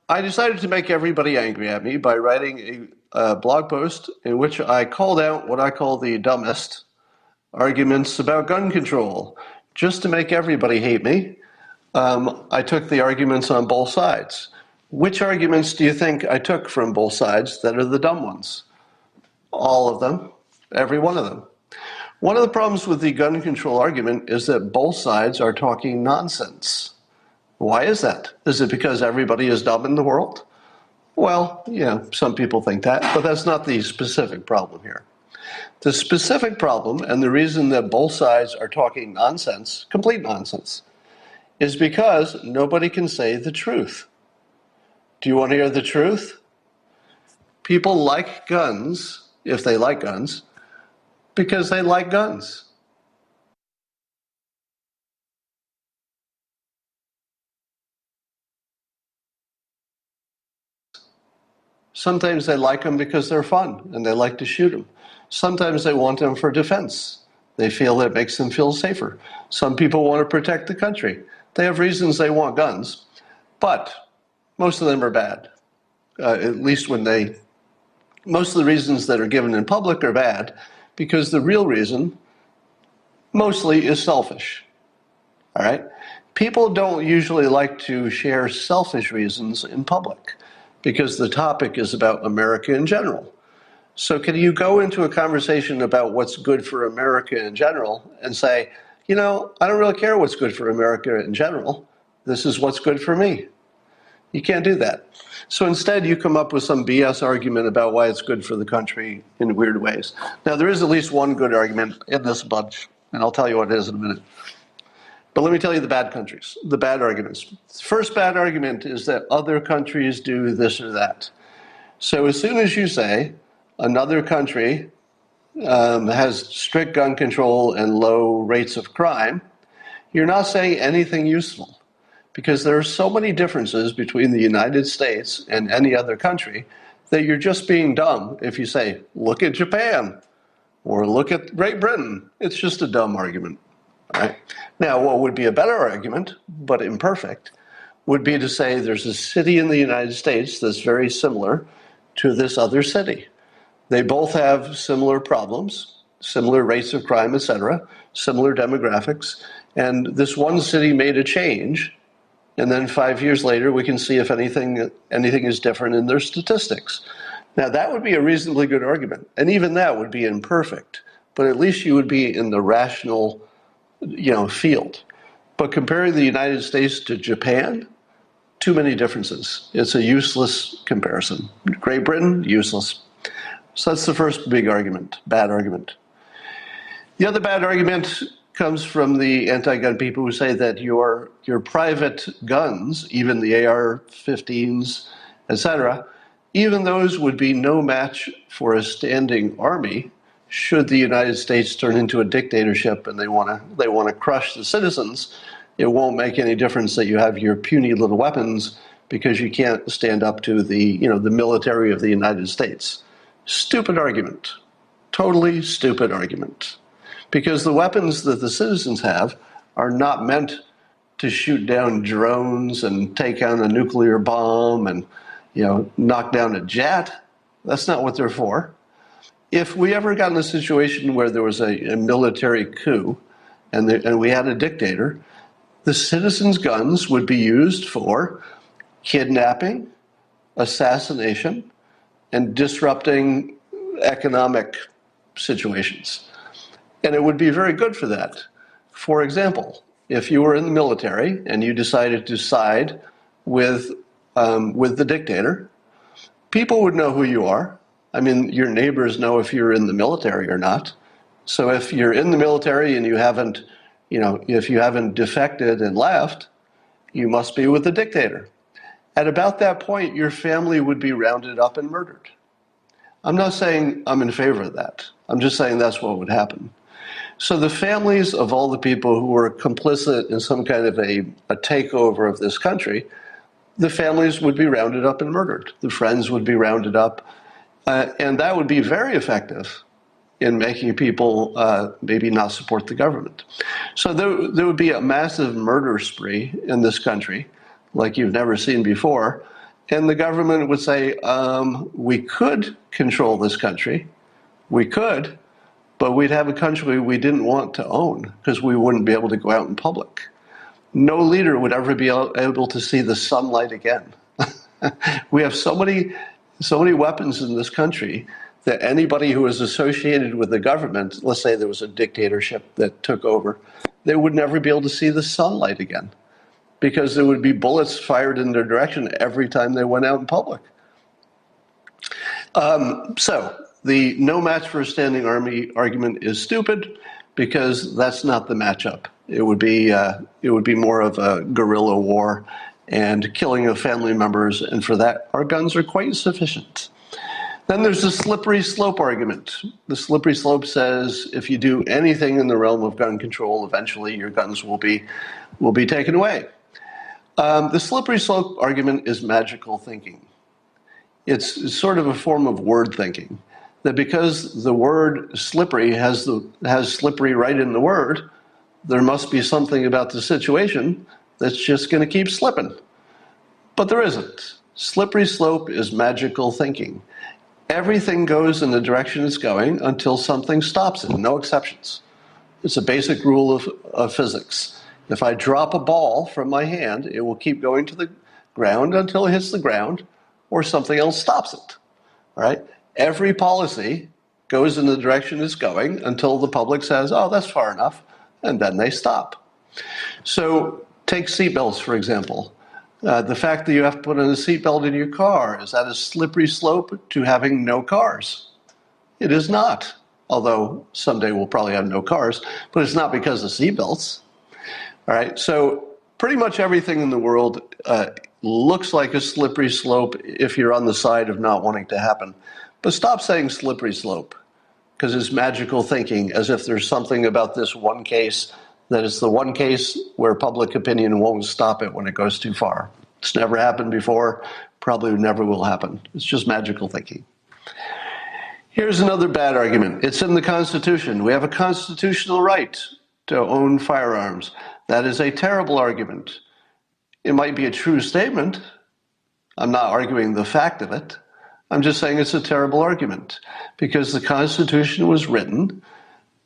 I decided to make everybody angry at me by writing a blog post in which I called out what I call the dumbest arguments about gun control. Just to make everybody hate me, I took the arguments on both sides. Which arguments do you think I took from both sides that are the dumb ones? All of them, every one of them. One of the problems with the gun control argument is that both sides are talking nonsense. Why is that? Is it because everybody is dumb in the world? Well, yeah, some people think that, but that's not the specific problem here. The specific problem, and the reason that both sides are talking nonsense, complete nonsense, is because nobody can say the truth. Do you want to hear the truth? People like guns, if they like guns, because they like guns. Sometimes they like them because they're fun and they like to shoot them. Sometimes they want them for defense. They feel that it makes them feel safer. Some people want to protect the country. They have reasons they want guns, but most of them are bad. At least most of the reasons that are given in public are bad because the real reason mostly is selfish. All right? People don't usually like to share selfish reasons in public because the topic is about America in general. So can you go into a conversation about what's good for America in general and say, I don't really care what's good for America in general. This is what's good for me. You can't do that. So instead, you come up with some BS argument about why it's good for the country in weird ways. Now, there is at least one good argument in this bunch, and I'll tell you what it is in a minute. But let me tell you the bad arguments. The first bad argument is that other countries do this or that. So as soon as you say another country has strict gun control and low rates of crime, you're not saying anything useful because there are so many differences between the United States and any other country that you're just being dumb if you say, look at Japan or look at Great Britain. It's just a dumb argument. Right? Now, what would be a better argument, but imperfect, would be to say there's a city in the United States that's very similar to this other city. They both have similar problems, similar rates of crime, etc., similar demographics, and this one city made a change, and then 5 years later we can see if anything is different in their statistics. Now, that would be a reasonably good argument, and even that would be imperfect, but at least you would be in the rational field. But comparing the United States to Japan, too many differences. It's a useless comparison. Great Britain, useless. So that's the first big argument, bad argument. The other bad argument comes from the anti-gun people who say that your private guns, even the AR-15s, etc., even those would be no match for a standing army should the United States turn into a dictatorship and they want to crush the citizens. It won't make any difference that you have your puny little weapons because you can't stand up to the military of the United States. Stupid argument. Totally stupid argument. Because the weapons that the citizens have are not meant to shoot down drones and take out a nuclear bomb and knock down a jet. That's not what they're for. If we ever got in a situation where there was a military coup and we had a dictator, the citizens' guns would be used for kidnapping, assassination, and disrupting economic situations. And it would be very good for that. For example, if you were in the military and you decided to side with the dictator, people would know who you are. I mean, your neighbors know if you're in the military or not. So if you're in the military and if you haven't defected and left, you must be with the dictator. At about that point, your family would be rounded up and murdered. I'm not saying I'm in favor of that. I'm just saying that's what would happen. So the families of all the people who were complicit in some kind of a takeover of this country, the families would be rounded up and murdered. The friends would be rounded up. And that would be very effective in making people maybe not support the government. So there would be a massive murder spree in this country, like you've never seen before. And the government would say, we could control this country. We could, but we'd have a country we didn't want to own because we wouldn't be able to go out in public. No leader would ever be able to see the sunlight again. We have so many weapons in this country that anybody who is associated with the government, let's say there was a dictatorship that took over, they would never be able to see the sunlight again because there would be bullets fired in their direction every time they went out in public. So the no match for a standing army argument is stupid because that's not the matchup. It would be more of a guerrilla war and killing of family members, and for that, our guns are quite sufficient. Then there's the slippery slope argument. The slippery slope says if you do anything in the realm of gun control, eventually your guns will be taken away. The slippery slope argument is magical thinking. It's sort of a form of word thinking, that because the word slippery has slippery right in the word, there must be something about the situation that's just going to keep slipping. But there isn't. Slippery slope is magical thinking. Everything goes in the direction it's going until something stops it, no exceptions. It's a basic rule of physics. If I drop a ball from my hand, it will keep going to the ground until it hits the ground or something else stops it. All right? Every policy goes in the direction it's going until the public says, oh, that's far enough, and then they stop. So take seatbelts, for example. The fact that you have to put on a seatbelt in your car, is that a slippery slope to having no cars? It is not, although someday we'll probably have no cars, but it's not because of seatbelts. All right, so pretty much everything in the world looks like a slippery slope if you're on the side of not wanting to happen. But stop saying slippery slope, because it's magical thinking, as if there's something about this one case that it's the one case where public opinion won't stop it when it goes too far. It's never happened before, probably never will happen. It's just magical thinking. Here's another bad argument. It's in the Constitution. We have a constitutional right to own firearms. That is a terrible argument. It might be a true statement. I'm not arguing the fact of it. I'm just saying it's a terrible argument because the Constitution was written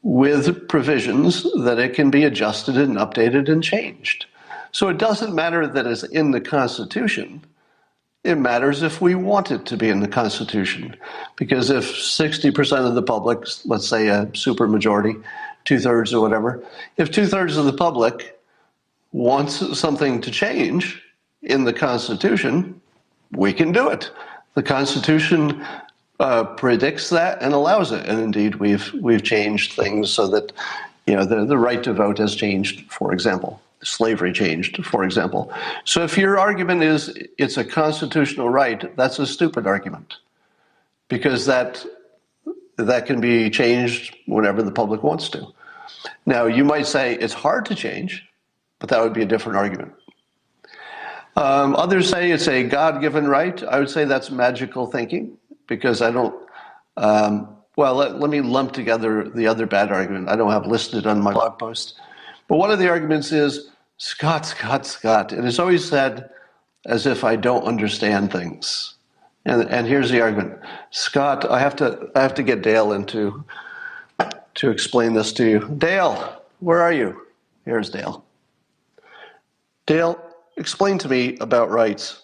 with provisions that it can be adjusted and updated and changed. So it doesn't matter that it's in the Constitution. It matters if we want it to be in the Constitution. Because if 60% of the public, let's say a supermajority, 2/3 or whatever, if 2/3 of the public wants something to change in the Constitution, we can do it. The Constitution predicts that and allows it, and indeed we've changed things so that the right to vote has changed. For example, slavery changed. For example, so if your argument is it's a constitutional right, that's a stupid argument because that can be changed whenever the public wants to. Now you might say it's hard to change, but that would be a different argument. Others say it's a God-given right. I would say that's magical thinking because I don't, let me lump together the other bad argument. I don't have listed on my blog post. But one of the arguments is, Scott. And it's always said as if I don't understand things. And here's the argument. Scott, I have to get Dale in to explain this to you. Dale, where are you? Here's Dale. Dale, explain to me about rights.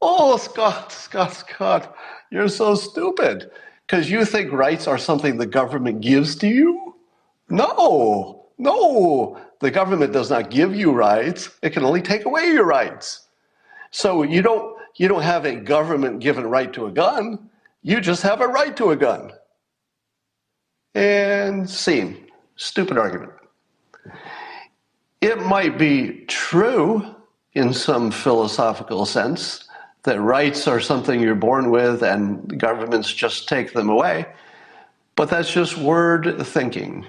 Oh, Scott, you're so stupid. Because you think rights are something the government gives to you? No, the government does not give you rights. It can only take away your rights. So you don't have a government-given right to a gun. You just have a right to a gun. And scene. Stupid argument. It might be true in some philosophical sense that rights are something you're born with and governments just take them away, but that's just word thinking.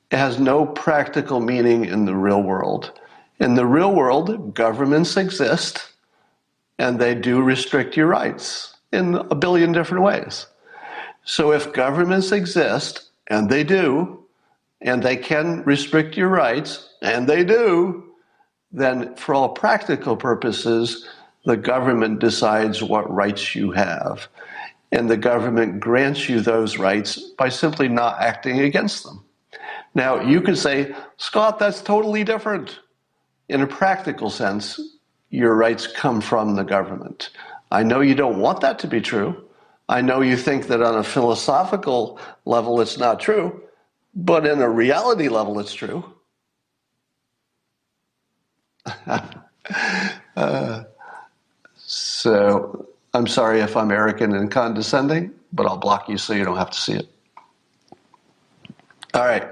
It has no practical meaning in the real world. In the real world, governments exist and they do restrict your rights in a billion different ways. So if governments exist, and they do, and they can restrict your rights, and they do, then for all practical purposes, The government decides what rights you have, and the government grants you those rights by simply not acting against them. Now, you could say, Scott, that's totally different. In a practical sense, your rights come from the government. I know you don't want that to be true. I know you think that on a philosophical level it's not true, but in a reality level it's true. So I'm sorry if I'm arrogant and condescending, but I'll block you so you don't have to see it. All right.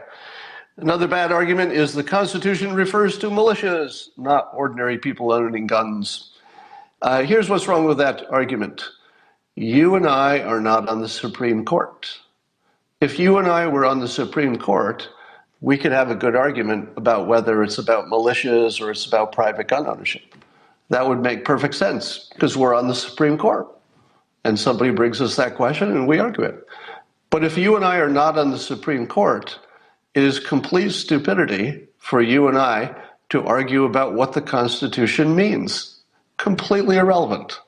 Another bad argument is the Constitution refers to militias, not ordinary people owning guns. Here's what's wrong with that argument. You and I are not on the Supreme Court. If you and I were on the Supreme Court, we could have a good argument about whether it's about militias or it's about private gun ownership. That would make perfect sense because we're on the Supreme Court. And somebody brings us that question and we argue it. But if you and I are not on the Supreme Court, it is complete stupidity for you and I to argue about what the Constitution means. Completely irrelevant.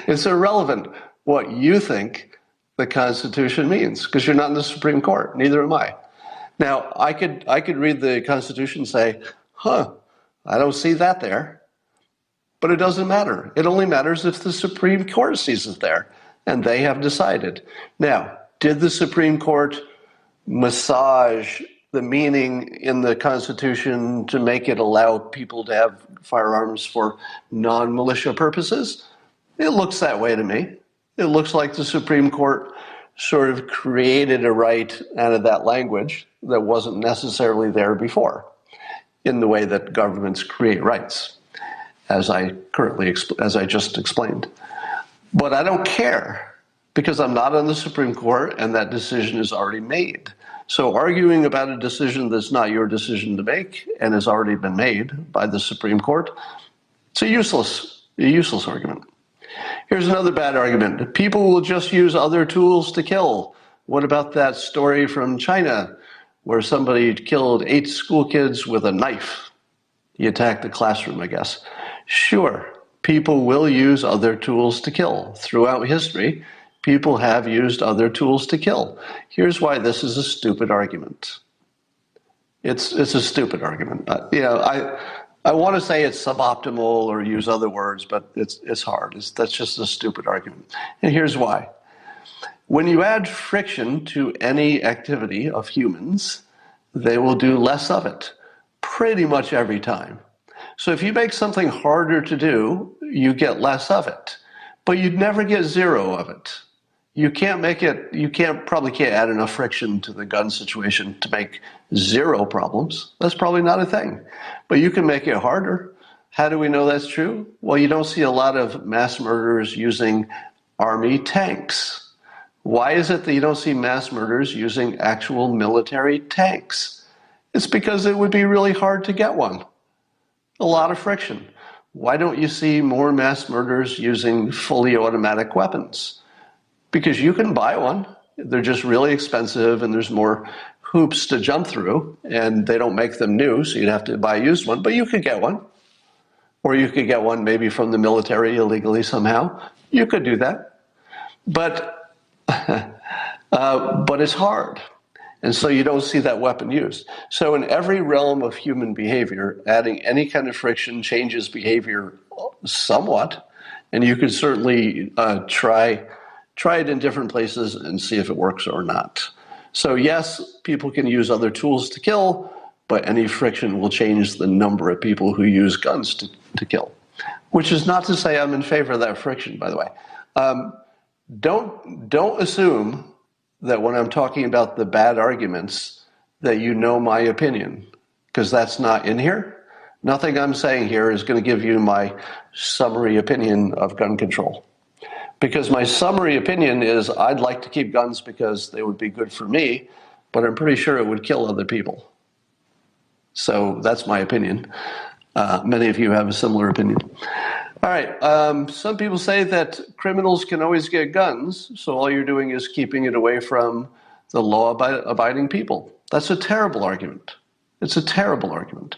It's irrelevant what you think the Constitution means because you're not in the Supreme Court. Neither am I. Now, I could read the Constitution and say, I don't see that there. But it doesn't matter. It only matters if the Supreme Court sees it there, and they have decided. Now, did the Supreme Court massage the meaning in the Constitution to make it allow people to have firearms for non-militia purposes? It looks that way to me. It looks like the Supreme Court sort of created a right out of that language that wasn't necessarily there before, in the way that governments create rights, as I just explained. But I don't care, because I'm not on the Supreme Court and that decision is already made. So arguing about a decision that's not your decision to make and has already been made by the Supreme Court, it's a useless argument. Here's another bad argument. People will just use other tools to kill. What about that story from China where somebody killed 8 school kids with a knife? He attacked the classroom, I guess. Sure, people will use other tools to kill. Throughout history, people have used other tools to kill. Here's why this is a stupid argument. It's a stupid argument. I want to say it's suboptimal or use other words, but it's hard. That's just a stupid argument. And here's why. When you add friction to any activity of humans, they will do less of it pretty much every time. So if you make something harder to do, you get less of it, but you'd never get zero of it. You probably can't add enough friction to the gun situation to make zero problems. That's probably not a thing. But you can make it harder. How do we know that's true? Well, you don't see a lot of mass murderers using army tanks. Why is it that you don't see mass murders using actual military tanks? It's because it would be really hard to get one. A lot of friction. Why don't you see more mass murders using fully automatic weapons? Because you can buy one. They're just really expensive and there's more hoops to jump through and they don't make them new, so you'd have to buy a used one, but you could get one. Or you could get one maybe from the military illegally somehow. You could do that. But it's hard. And so you don't see that weapon used. So in every realm of human behavior, adding any kind of friction changes behavior somewhat. And you could certainly try it in different places and see if it works or not. So yes, people can use other tools to kill, but any friction will change the number of people who use guns to kill. Which is not to say I'm in favor of that friction, by the way. Don't assume that when I'm talking about the bad arguments that you know my opinion, because that's not in here. Nothing I'm saying here is going to give you my summary opinion of gun control. Because my summary opinion is I'd like to keep guns because they would be good for me, but I'm pretty sure it would kill other people. So that's my opinion. Many of you have a similar opinion. All right. Some people say that criminals can always get guns, so all you're doing is keeping it away from the law-abiding people. That's a terrible argument. It's a terrible argument.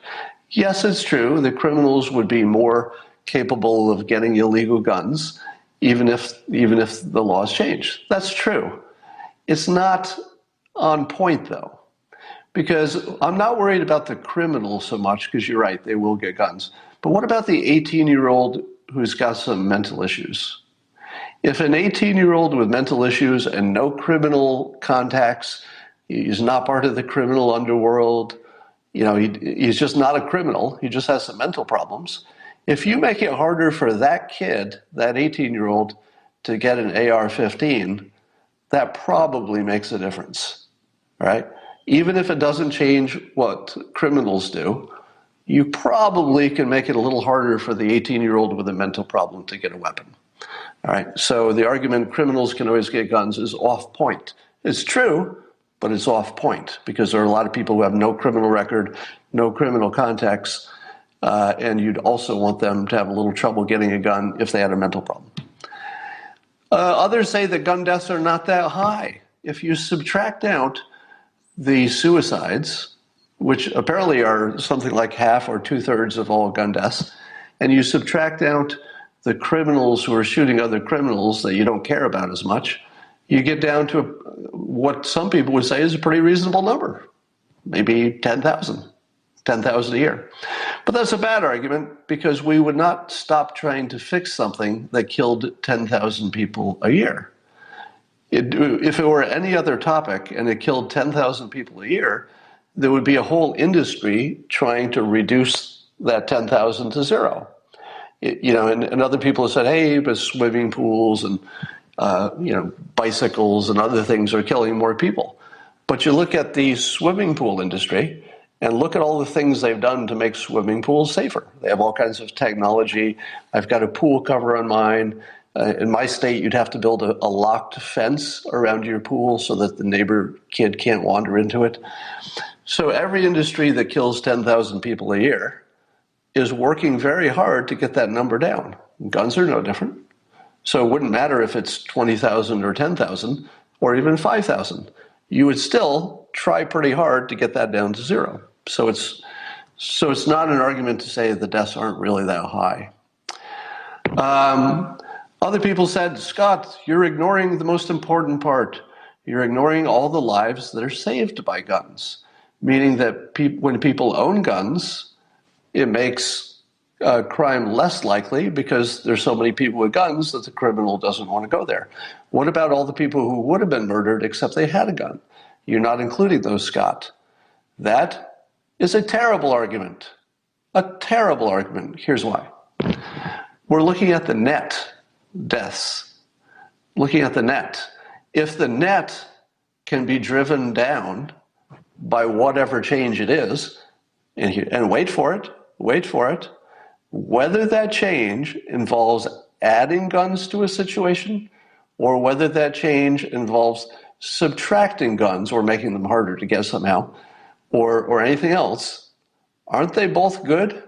Yes, it's true that criminals would be more capable of getting illegal guns, even if the laws change. That's true. It's not on point, though, because I'm not worried about the criminals so much, because you're right, they will get guns. But what about the 18-year-old who's got some mental issues? If an 18-year-old with mental issues and no criminal contacts, he's not part of the criminal underworld, he's just not a criminal, he just has some mental problems. If you make it harder for that kid, that 18-year-old, to get an AR-15, that probably makes a difference, right? Even if it doesn't change what criminals do, you probably can make it a little harder for the 18-year-old with a mental problem to get a weapon. All right, so the argument criminals can always get guns is off point. It's true, but it's off point because there are a lot of people who have no criminal record, no criminal contacts, and you'd also want them to have a little trouble getting a gun if they had a mental problem. Others say that gun deaths are not that high. If you subtract out the suicides, which apparently are something like half or two-thirds of all gun deaths, and you subtract out the criminals who are shooting other criminals that you don't care about as much, you get down to what some people would say is a pretty reasonable number, maybe 10,000 a year. But that's a bad argument because we would not stop trying to fix something that killed 10,000 people a year. If it were any other topic and it killed 10,000 people a year, there would be a whole industry trying to reduce that 10,000 to zero. And other people have said, hey, but swimming pools and bicycles and other things are killing more people. But you look at the swimming pool industry and look at all the things they've done to make swimming pools safer. They have all kinds of technology. I've got a pool cover on mine. In my state, you'd have to build a locked fence around your pool so that the neighbor kid can't wander into it. So every industry that kills 10,000 people a year is working very hard to get that number down. Guns are no different. So it wouldn't matter if it's 20,000 or 10,000 or even 5,000. You would still try pretty hard to get that down to zero. So it's not an argument to say the deaths aren't really that high. Other people said, Scott, you're ignoring the most important part. You're ignoring all the lives that are saved by guns, meaning that when people own guns, it makes crime less likely because there's so many people with guns that the criminal doesn't want to go there. What about all the people who would have been murdered except they had a gun? You're not including those, Scott. That is a terrible argument. A terrible argument. Here's why. We're looking at the net deaths. Looking at the net. If the net can be driven down by whatever change it is, and wait for it, whether that change involves adding guns to a situation or whether that change involves subtracting guns or making them harder to get somehow or anything else, aren't they both good?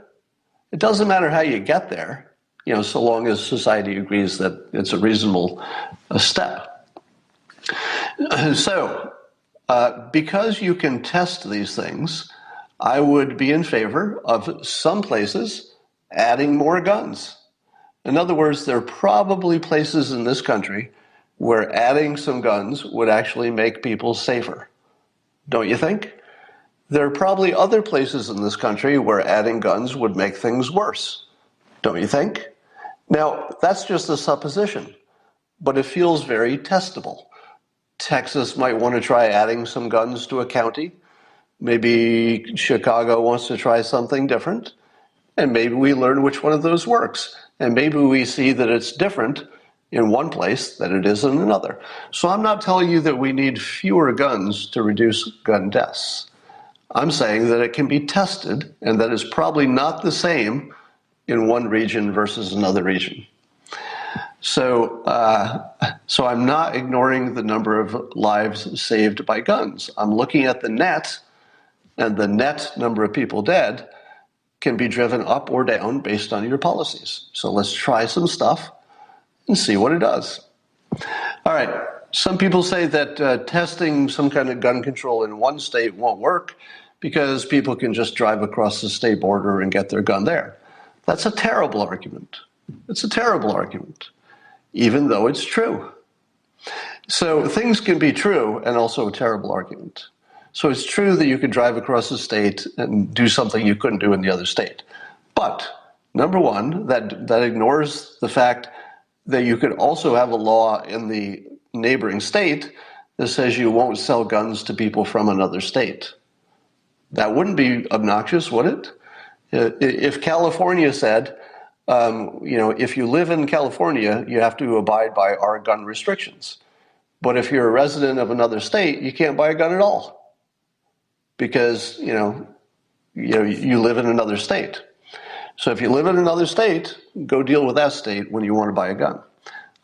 It doesn't matter how you get there, so long as society agrees that it's a reasonable step. So, because you can test these things, I would be in favor of some places adding more guns. In other words, there are probably places in this country where adding some guns would actually make people safer. Don't you think? There are probably other places in this country where adding guns would make things worse. Don't you think? Now, that's just a supposition, but it feels very testable. Texas might want to try adding some guns to a county. Maybe Chicago wants to try something different, and maybe we learn which one of those works. And maybe we see that it's different in one place than it is in another. So I'm not telling you that we need fewer guns to reduce gun deaths. I'm saying that it can be tested and that it's probably not the same in one region versus another region. So I'm not ignoring the number of lives saved by guns. I'm looking at the net, and the net number of people dead can be driven up or down based on your policies. So let's try some stuff and see what it does. All right. Some people say that testing some kind of gun control in one state won't work because people can just drive across the state border and get their gun there. That's a terrible argument. It's a terrible argument, even though it's true. So things can be true and also a terrible argument. So it's true that you could drive across the state and do something you couldn't do in the other state. But number one, that ignores the fact that you could also have a law in the neighboring state that says you won't sell guns to people from another state. That wouldn't be obnoxious, would it? If California said, if you live in California, you have to abide by our gun restrictions. But if you're a resident of another state, you can't buy a gun at all because, you live in another state. So if you live in another state, go deal with that state when you want to buy a gun.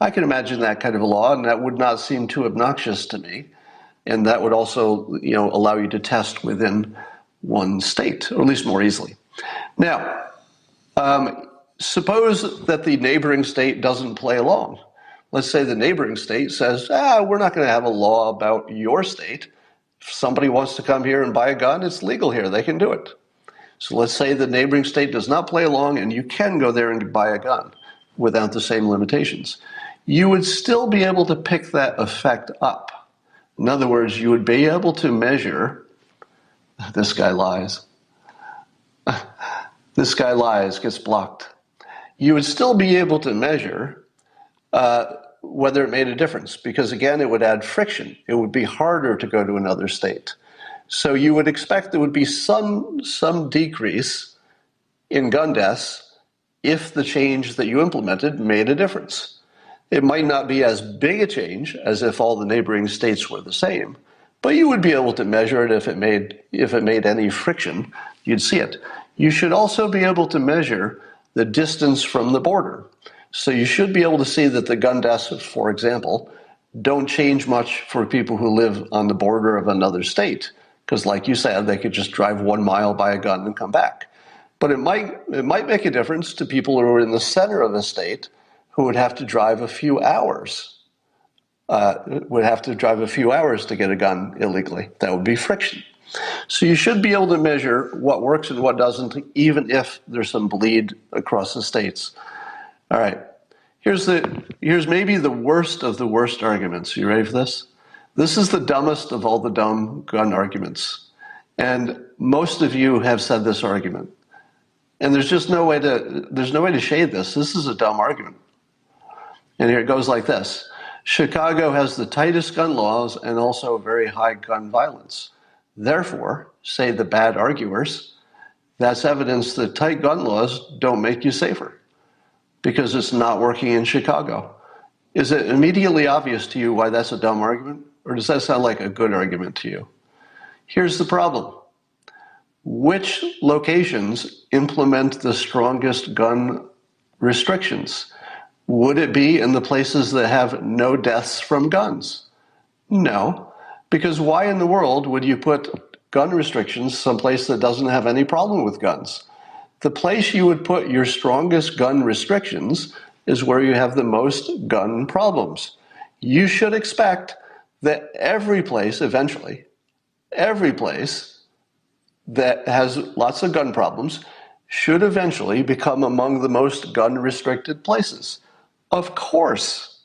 I can imagine that kind of a law, and that would not seem too obnoxious to me. And that would also, allow you to test within one state, or at least more easily. Now, suppose that the neighboring state doesn't play along. Let's say the neighboring state says, we're not going to have a law about your state. If somebody wants to come here and buy a gun, it's legal here. They can do it. So let's say the neighboring state does not play along and you can go there and buy a gun without the same limitations. You would still be able to pick that effect up. In other words, you would be able to measure, this guy lies. This guy lies, gets blocked. You would still be able to measure whether it made a difference, because again, it would add friction. It would be harder to go to another state. So you would expect there would be some decrease in gun deaths if the change that you implemented made a difference. It might not be as big a change as if all the neighboring states were the same, but you would be able to measure it if it made any friction. You'd see it. You should also be able to measure the distance from the border. So you should be able to see that the gun deaths, for example, don't change much for people who live on the border of another state. Because like you said, they could just drive 1 mile, buy a gun, and come back. But it might make a difference to people who are in the center of a state who would have to drive a few hours. To get a gun illegally. That would be friction. So you should be able to measure what works and what doesn't, even if there's some bleed across the states. All right. Here's maybe the worst of the worst arguments. You ready for this? This is the dumbest of all the dumb gun arguments. And most of you have said this argument. And there's no way to shade this. This is a dumb argument. And here it goes like this. Chicago has the tightest gun laws and also very high gun violence. Therefore, say the bad arguers, that's evidence that tight gun laws don't make you safer because it's not working in Chicago. Is it immediately obvious to you why that's a dumb argument? Or does that sound like a good argument to you? Here's the problem. Which locations implement the strongest gun restrictions? Would it be in the places that have no deaths from guns? No, because why in the world would you put gun restrictions someplace that doesn't have any problem with guns? The place you would put your strongest gun restrictions is where you have the most gun problems. You should expect that every place, eventually, every place that has lots of gun problems should eventually become among the most gun-restricted places. Of course.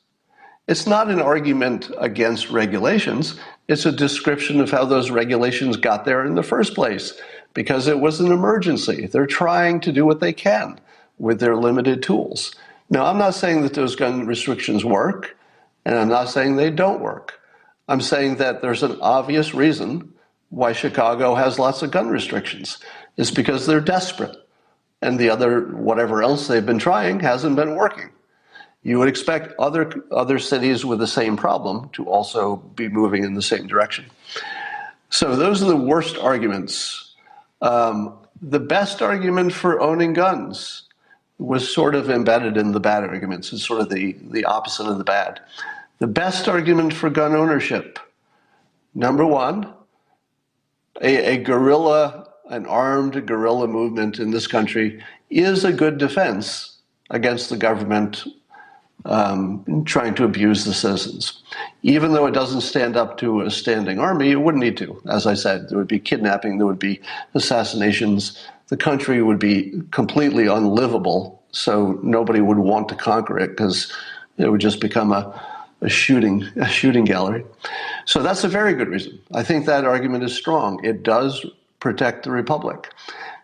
It's not an argument against regulations. It's a description of how those regulations got there in the first place, because it was an emergency. They're trying to do what they can with their limited tools. Now, I'm not saying that those gun restrictions work, and I'm not saying they don't work. I'm saying that there's an obvious reason why Chicago has lots of gun restrictions. It's because they're desperate, and the other, whatever else they've been trying, hasn't been working. You would expect other cities with the same problem to also be moving in the same direction. So those are the worst arguments. The best argument for owning guns was sort of embedded in the bad arguments. It's sort of the opposite of the bad. The best argument for gun ownership. Number one, an armed guerrilla movement in this country is a good defense against the government trying to abuse the citizens. Even though it doesn't stand up to a standing army, it wouldn't need to. As I said, there would be kidnapping, there would be assassinations, the country would be completely unlivable, so nobody would want to conquer it because it would just become a shooting gallery. So that's a very good reason. I think that argument is strong. It does protect the republic.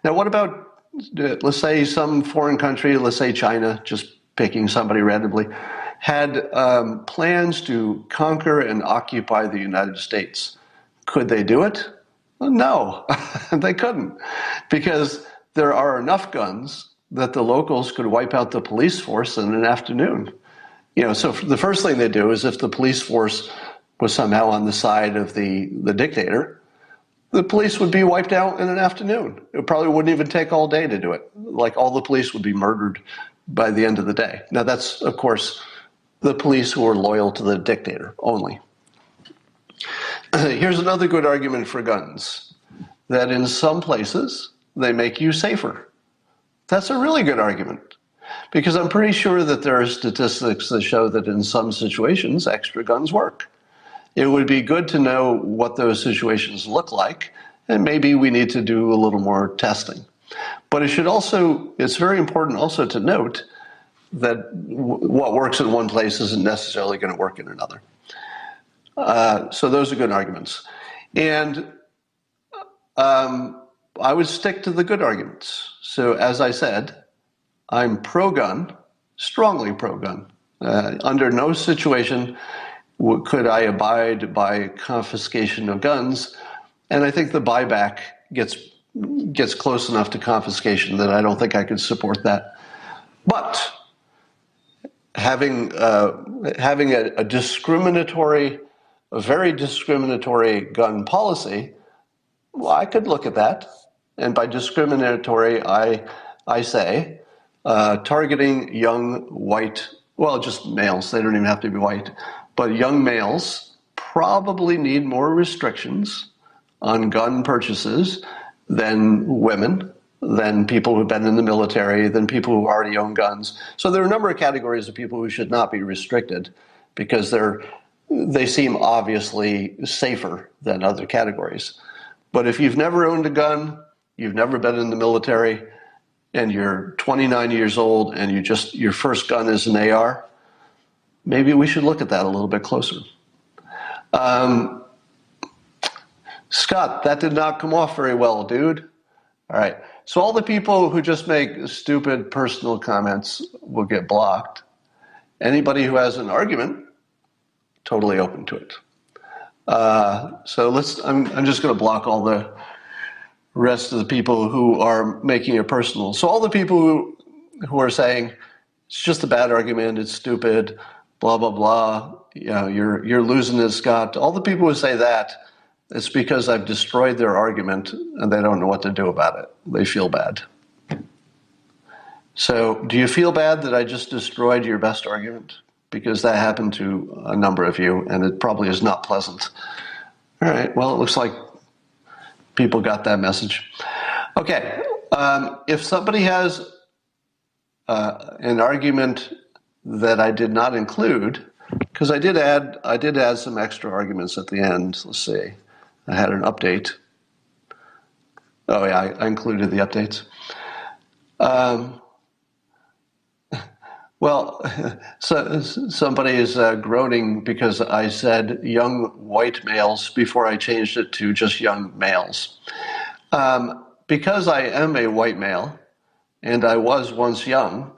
Now, what about, let's say some foreign country, let's say China, just picking somebody randomly, had plans to conquer and occupy the United States. Could they do it? No, they couldn't, because there are enough guns that the locals could wipe out the police force in an afternoon. So the first thing they do is if the police force was somehow on the side of the dictator, the police would be wiped out in an afternoon. It probably wouldn't even take all day to do it. Like all the police would be murdered by the end of the day. Now that's, of course, the police who are loyal to the dictator only. Here's another good argument for guns, that in some places they make you safer. That's a really good argument, because I'm pretty sure that there are statistics that show that in some situations extra guns work. It would be good to know what those situations look like, and maybe we need to do a little more testing. But it's very important also to note that what works in one place isn't necessarily going to work in another. So those are good arguments. And I would stick to the good arguments. So as I said, I'm pro-gun, strongly pro-gun. Under no situation could I abide by confiscation of guns. And I think the buyback gets close enough to confiscation that I don't think I could support that. But having a very discriminatory gun policy, well, I could look at that. And by discriminatory, I say targeting young white, well, just males, they don't even have to be white, but young males probably need more restrictions on gun purchases than women, than people who've been in the military, than people who already own guns. So there are a number of categories of people who should not be restricted because they seem obviously safer than other categories. But if you've never owned a gun, you've never been in the military, and you're 29 years old and your first gun is an AR, maybe we should look at that a little bit closer. Scott, that did not come off very well, dude. All right. So all the people who just make stupid personal comments will get blocked. Anybody who has an argument, totally open to it. So I'm just going to block all the rest of the people who are making it personal. So all the people who are saying it's just a bad argument, it's stupid, blah blah blah. You're losing it, Scott. All the people who say that, it's because I've destroyed their argument and they don't know what to do about it. They feel bad. So do you feel bad that I just destroyed your best argument? Because that happened to a number of you, and it probably is not pleasant. All right, well, it looks like people got that message. Okay, if somebody has an argument that I did not include, because I did add some extra arguments at the end. Let's see. I had an update. Oh yeah, I included the updates. Well, so somebody is groaning because I said young white males before I changed it to just young males. Because I am a white male, and I was once young,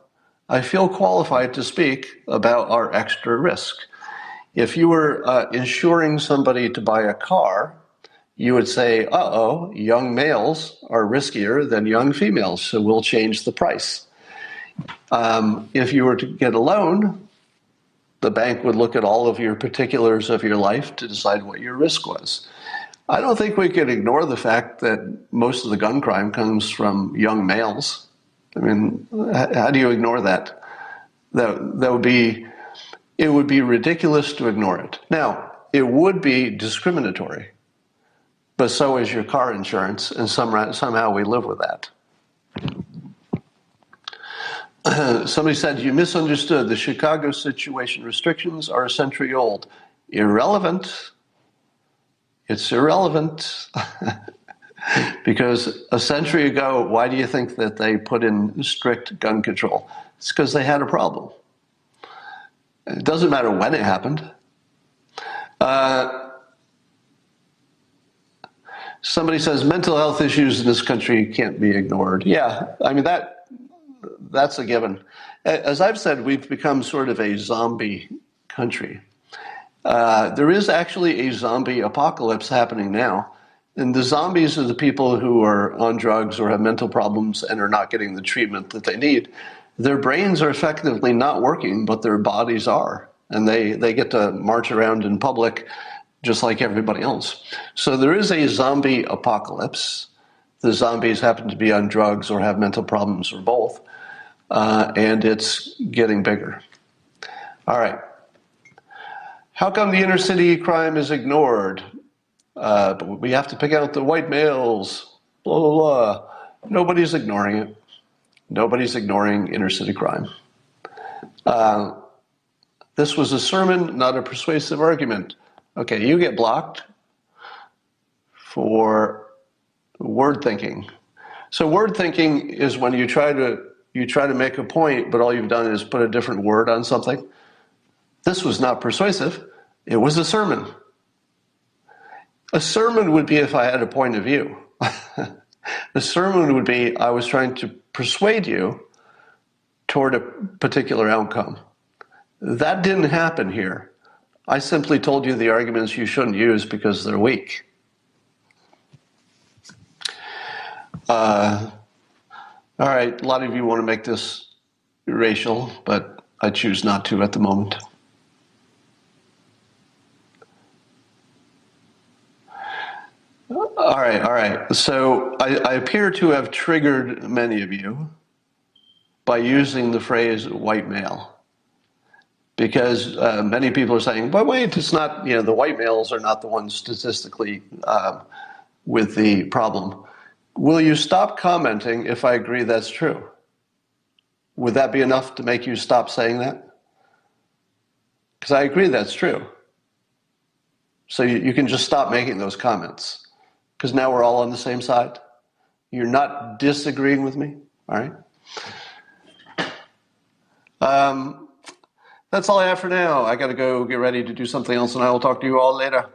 I feel qualified to speak about our extra risk. If you were insuring somebody to buy a car, you would say, uh-oh, young males are riskier than young females, so we'll change the price. If you were to get a loan, the bank would look at all of your particulars of your life to decide what your risk was. I don't think we could ignore the fact that most of the gun crime comes from young males. I mean, how do you ignore that? It would be ridiculous to ignore it. Now, it would be discriminatory, but so is your car insurance, and somehow we live with that. Somebody said, you misunderstood. The Chicago situation restrictions are a century old. Irrelevant. It's irrelevant. Because a century ago, why do you think that they put in strict gun control? It's because they had a problem. It doesn't matter when it happened. Somebody says mental health issues in this country can't be ignored. Yeah, I mean, that's a given. As I've said, we've become sort of a zombie country. There is actually a zombie apocalypse happening now. And the zombies are the people who are on drugs or have mental problems and are not getting the treatment that they need. Their brains are effectively not working, but their bodies are. And they get to march around in public just like everybody else. So there is a zombie apocalypse. The zombies happen to be on drugs or have mental problems or both. And it's getting bigger. All right. How come the inner city crime is ignored? But we have to pick out the white males, blah, blah, blah. Nobody's ignoring it. Nobody's ignoring inner city crime. This was a sermon, not a persuasive argument. Okay, you get blocked for word thinking. So word thinking is when you try to make a point, but all you've done is put a different word on something. This was not persuasive. It was a sermon. A sermon would be if I had a point of view. A sermon would be I was trying to persuade you toward a particular outcome. That didn't happen here. I simply told you the arguments you shouldn't use because they're weak. All right, a lot of you want to make this racial, but I choose not to at the moment. All right. So I appear to have triggered many of you by using the phrase white male. Because many people are saying, but wait, it's not, the white males are not the ones statistically with the problem. Will you stop commenting if I agree that's true? Would that be enough to make you stop saying that? Because I agree that's true. So you can just stop making those comments. Because now we're all on the same side. You're not disagreeing with me, all right? That's all I have for now. I got to go get ready to do something else, and I will talk to you all later.